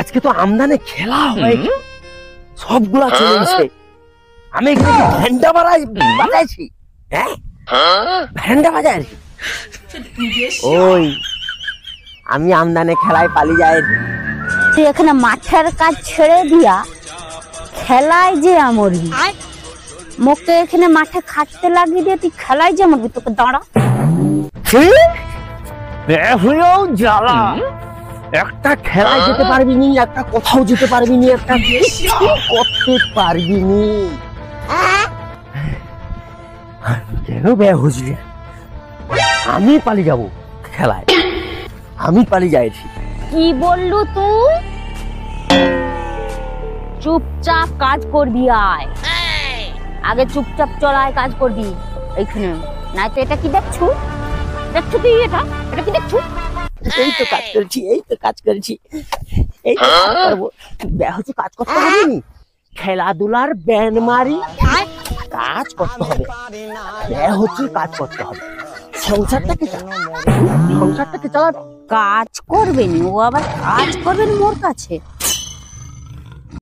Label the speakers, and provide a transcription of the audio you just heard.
Speaker 1: আজকে তো আমদানি খেলা হয়, সবগুলা চলে গেছে। আমি এখানে ঘন্টা বাজাইছি, হ্যাঁ ঘন্টা বাজাই। ওই আমি আমদানি খেলায় পালিয়ে যাই।
Speaker 2: তুই এখানে মাঠের কাজ ছেড়ে দিয়া খেলায় যে আমরবি, মোকে এখানে মাঠে খাটতে লাগিয়ে দিয়ে তুই খেলায় যে আমরবি, তোকে দাঁড়া
Speaker 1: জ্বালা। একটা খেলায় যেতে পারবি নি, একটা কোথাও যেতে পারবি নি, একটা করতে পারবি নি। কেন বেহুজলি? আমি পালিয়ে যাব খেলায়, আমি পালিয়ে যাইছি।
Speaker 2: কি বললু তুই? চুপচাপ কাজ করবি, আয় আগে চুপচাপ চলায় কাজ করবি এইখানে। নাই তো এটা কি দেখছু? দেখছু তুই এটা কি দেখছু?
Speaker 1: এই তো কাজ করছি, এই তো কাজ করছি, এই তো কাজ করবো। বেহুজি কাজ করতে হবে নি, খেলাধুলার ব্যান মারি কাজ করতে হবে। বেহুজি কাজ করতে হবে, সংসারটাকে চালাবে।
Speaker 2: কাজ করবে নি, ও আবার কাজ করবেন মোর কাছে।